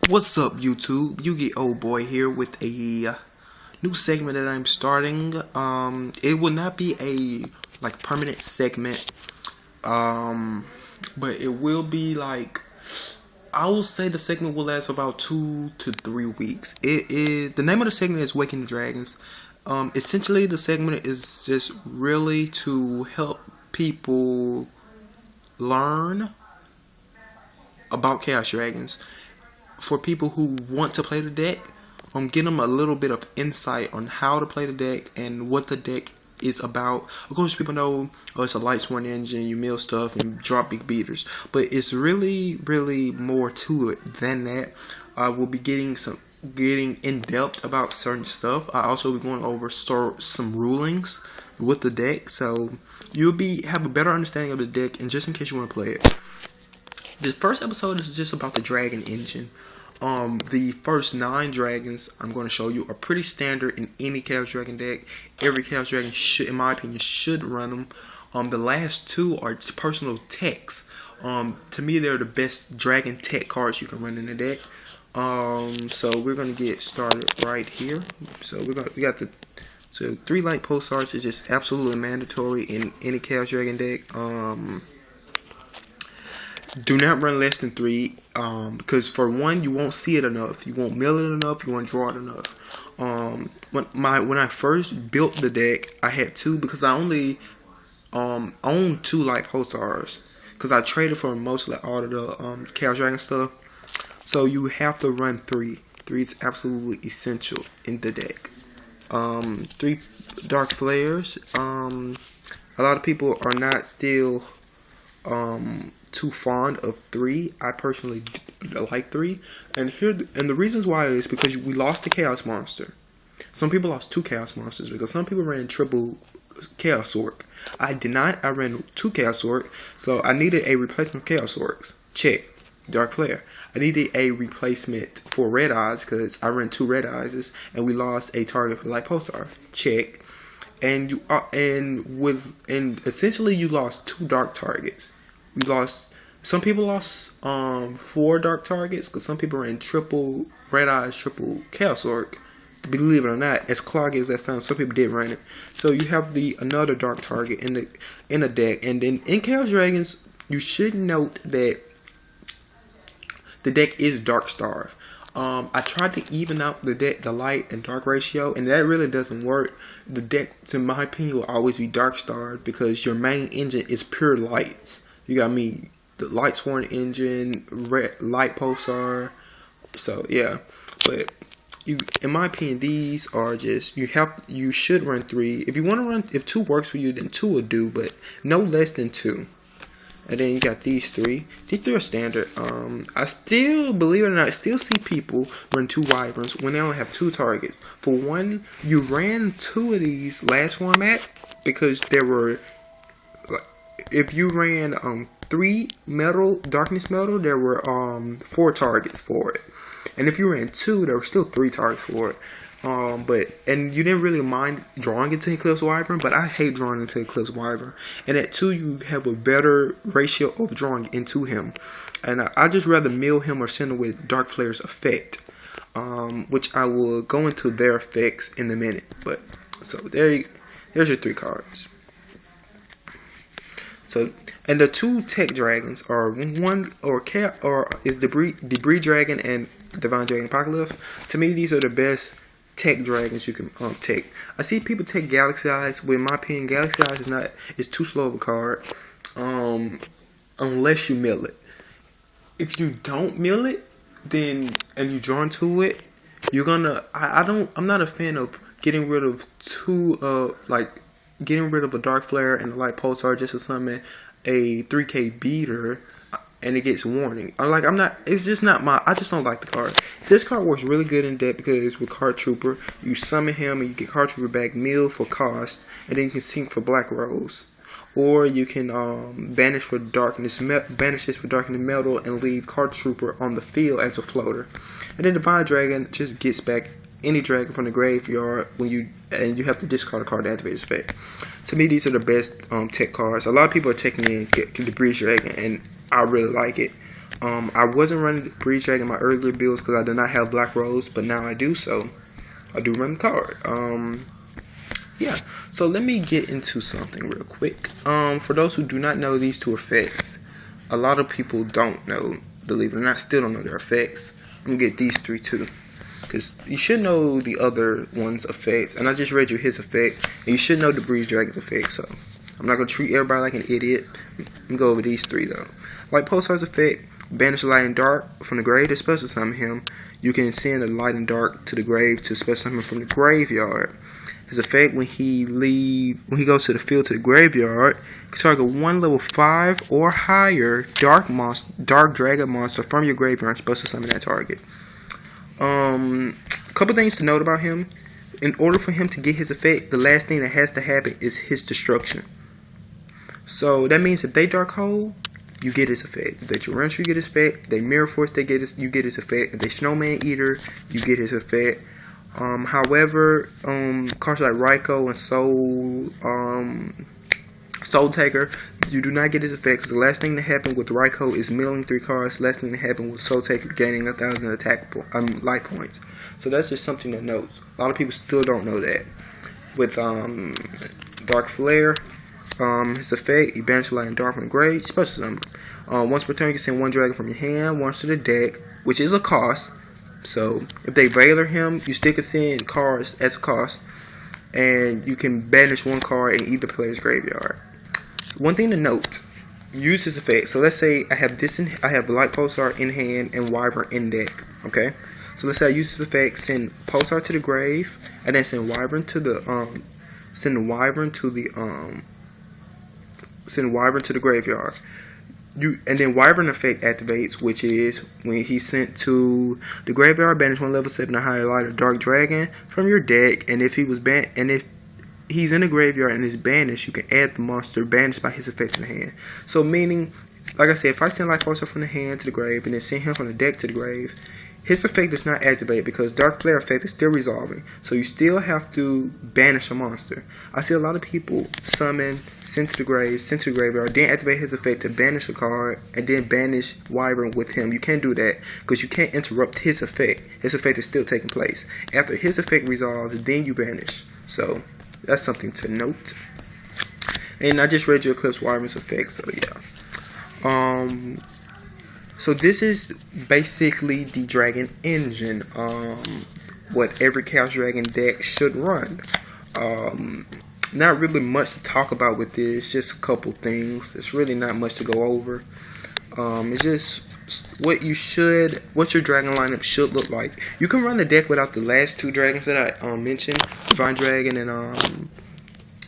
What's up, YouTube? You get old boy here with a new segment that I'm starting. It will not be a permanent segment, but it will be I will say the segment will last about 2 to 3 weeks. It is the name of the segment is Waking the Dragons. Essentially, the segment is just really to help people learn about Chaos Dragons. For people who want to play the deck, get them a little bit of insight on how to play the deck and what the deck is about. Of course, people know it's a light sworn engine, you mill stuff and drop big beaters, but it's really more to it than that. I will be getting in depth about certain stuff. I also be going over some rulings with the deck, so you'll have a better understanding of the deck. And just in case you want to play it, the first episode is just about the Dragon engine. The first 9 dragons I'm going to show you are pretty standard in any Chaos Dragon deck. Every Chaos Dragon should, in my opinion, should run them. The last 2 are personal techs. To me, they're the best dragon tech cards you can run in the deck. So we're going to get started right here. So we got the 3 light pulsars is just absolutely mandatory in any Chaos Dragon deck. Do not run less than 3, because for one, you won't see it enough, you won't mill it enough, you won't draw it enough. When I first built the deck, I had 2 because I only owned 2 light pulsars because I traded for most of all of the Chaos Dragon stuff. So you have to run 3. 3 is absolutely essential in the deck. 3 dark flares. A lot of people are not still too fond of 3. I personally like 3, and the reasons why is because we lost the Chaos Monster. Some people lost 2 Chaos Monsters because some people ran triple Chaos Orc. I did not. I ran 2 Chaos Orc, so I needed a replacement Chaos Orcs. Check. Dark Flare. I needed a replacement for Red Eyes because I ran 2 Red Eyes, and we lost a target for Light Pulsar. Check. And essentially you lost 2 dark targets. Some people lost 4 dark targets because some people ran triple Red Eyes, triple Chaos Orc. Believe it or not, as cloggy as that sounds, some people did run it. So you have another dark target in the deck. And then in Chaos Dragons, you should note that the deck is Dark Starve. I tried to even out the light and dark ratio, and that really doesn't work. The deck, in my opinion, will always be Dark Starved because your main engine is pure lights. You got the light sworn engine, light pulsar. So yeah, but in my opinion, these are just you should run 3. If you want to run, if 2 works for you, then 2 will do, but no less than 2. And then you got these 3. These 3 are standard. I still, believe it or not, I still see people run 2 wyverns when they only have 2 targets. For one, you ran 2 of these last format because there were, if you ran 3 metal, darkness metal, there were 4 targets for it. And if you ran 2, there were still 3 targets for it. And you didn't really mind drawing into Eclipse Wyvern, but I hate drawing into Eclipse Wyvern. And at 2, you have a better ratio of drawing into him. And I just rather mill him or send him with Dark Flare's effect, which I will go into their effects in a minute. But so there's your 3 cards. So, and the 2 tech dragons are is Debris Dragon and Divine Dragon Apocalypse. To me, these are the best tech dragons you can take. I see people take Galaxy Eyes, but in my opinion, Galaxy Eyes is too slow of a card. Unless you mill it. If you don't mill it, then and you draw into it, you're gonna. I'm not a fan of getting rid of 2 getting rid of a Dark Flare and a Light Pulsar just to summon a 3K beater, and it gets warning. It's just not I just don't like the card. This card works really good in deck because with Card Trooper, you summon him and you get Card Trooper back, mill for cost, and then you can sink for Black Rose. Or you can banish this for Darkness Metal and leave Card Trooper on the field as a floater. And then Divine Dragon just gets back any dragon from the graveyard when you have to discard a card to activate its effect. To me, these are the best tech cards. A lot of people are taking in Debris Dragon, and I really like it. I wasn't running Breeze Dragon in my earlier builds because I did not have Black Rose, but now I do, so I do run the card. Yeah, so let me get into something real quick. For those who do not know these two effects, a lot of people don't know, believe it or not, still don't know their effects. I'm gonna get these three too, because you should know the other one's effects, and I just read you his effect, and you should know the Breeze Dragon's effect, so I'm not gonna treat everybody like an idiot. I'm gonna go over these three though. Like Pulsar's effect, banish light and dark from the grave to special summon him. You can send the light and dark to the grave to special summon from the graveyard. His effect, when he goes to the field to the graveyard, you can target one level 5 or higher dark dragon monster from your graveyard and special summon that target. Couple things to note about him. In order for him to get his effect, the last thing that has to happen is his destruction. So that means if they dark hole, you get his effect. If they Torrential, you get his effect. If they Mirror Force, you get his effect. If they Snowman Eater, you get his effect. However, cards like Raikou and Soul Taker, you do not get his effect, because the last thing that happened with Raikou is milling 3 cards. The last thing that happened with Soul Taker gaining 1,000 attack light points. So that's just something to note. A lot of people still don't know that. With Dark Flare, his effect, you banish light and dark from the grave, special summon. Once per turn, you can send one dragon from your hand, once to the deck, which is a cost. So if they Veiler him, you still can send cards at a cost, and you can banish one card in either player's graveyard. One thing to note: use his effect. So let's say I have Light Pulsar in hand and Wyvern in deck. Okay, so let's say I use this effect, send Pulsar to the grave, and then send Wyvern to the graveyard. And then Wyvern effect activates, which is when he's sent to the graveyard, banish one level 7 or higher light or dark dragon from your deck. And if he's in the graveyard and is banished, you can add the monster banished by his effect to the hand. So meaning, like I said, if I send Light Pulsar from the hand to the grave and then send him from the deck to the grave, his effect does not activate because Dark Flare effect is still resolving. So you still have to banish a monster. I see a lot of people summon, send to the graveyard, then activate his effect to banish a card, and then banish Wyvern with him. You can't do that because you can't interrupt his effect. His effect is still taking place. After his effect resolves, then you banish. So that's something to note. And I just read your Eclipse Wyvern's effect, so yeah. So this is basically the Dragon Engine, what every Chaos Dragon deck should run. Not really much to talk about with this, just a couple things. It's really not much to go over. It's just what your dragon lineup should look like. You can run the deck without the last two dragons that I mentioned, Divine Dragon and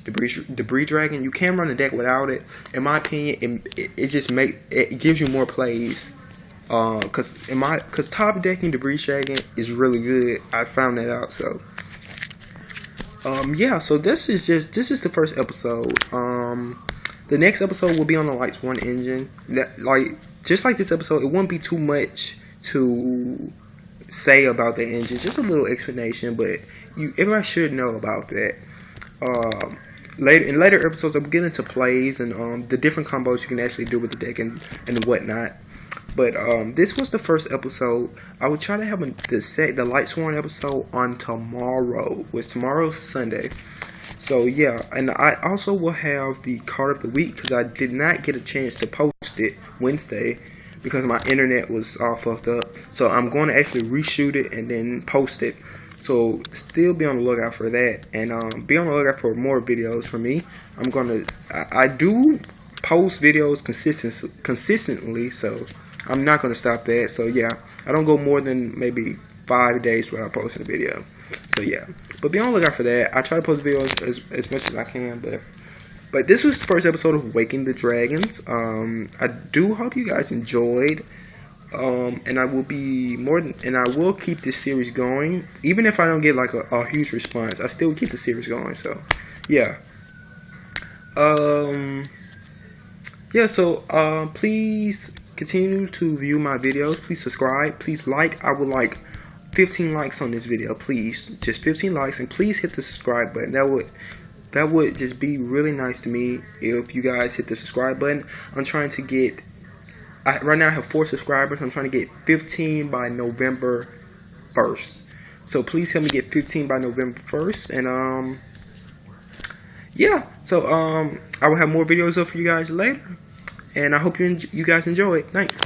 the Breeze Dragon. You can run the deck without it. In my opinion, it gives you more plays. Cause top decking the Breeze Dragon is really good. I found that out. So yeah. So this is the first episode. The next episode will be on the Lights One engine. Just like this episode, it won't be too much to say about the engine. Just a little explanation, but everybody should know about that. In later episodes, I'll get into plays and the different combos you can actually do with the deck and whatnot. But this was the first episode. I will try to have the Light Sworn episode on tomorrow. Tomorrow's Sunday. So yeah, and I also will have the card of the week because I did not get a chance to post it Wednesday because my internet was all fucked up. So I'm going to actually reshoot it and then post it. So still be on the lookout for that, and be on the lookout for more videos from me. I do post videos consistently, so I'm not gonna stop that. So yeah, I don't go more than maybe 5 days without posting a video. So yeah, but be on the lookout for that. I try to post videos as much as I can, but this was the first episode of Waking the Dragons. I do hope you guys enjoyed. And I will keep this series going, even if I don't get like a huge response. I still keep the series going. So, yeah. So please continue to view my videos. Please subscribe. Please like. I would like 15 likes on this video. Please, just 15 likes, and please hit the subscribe button. That would just be really nice to me if you guys hit the subscribe button. I'm trying to get right now I have 4 subscribers. I'm trying to get 15 by November 1st. So please help me get 15 by November 1st. And yeah. So I will have more videos up for you guys later. And I hope you guys enjoy it. Thanks.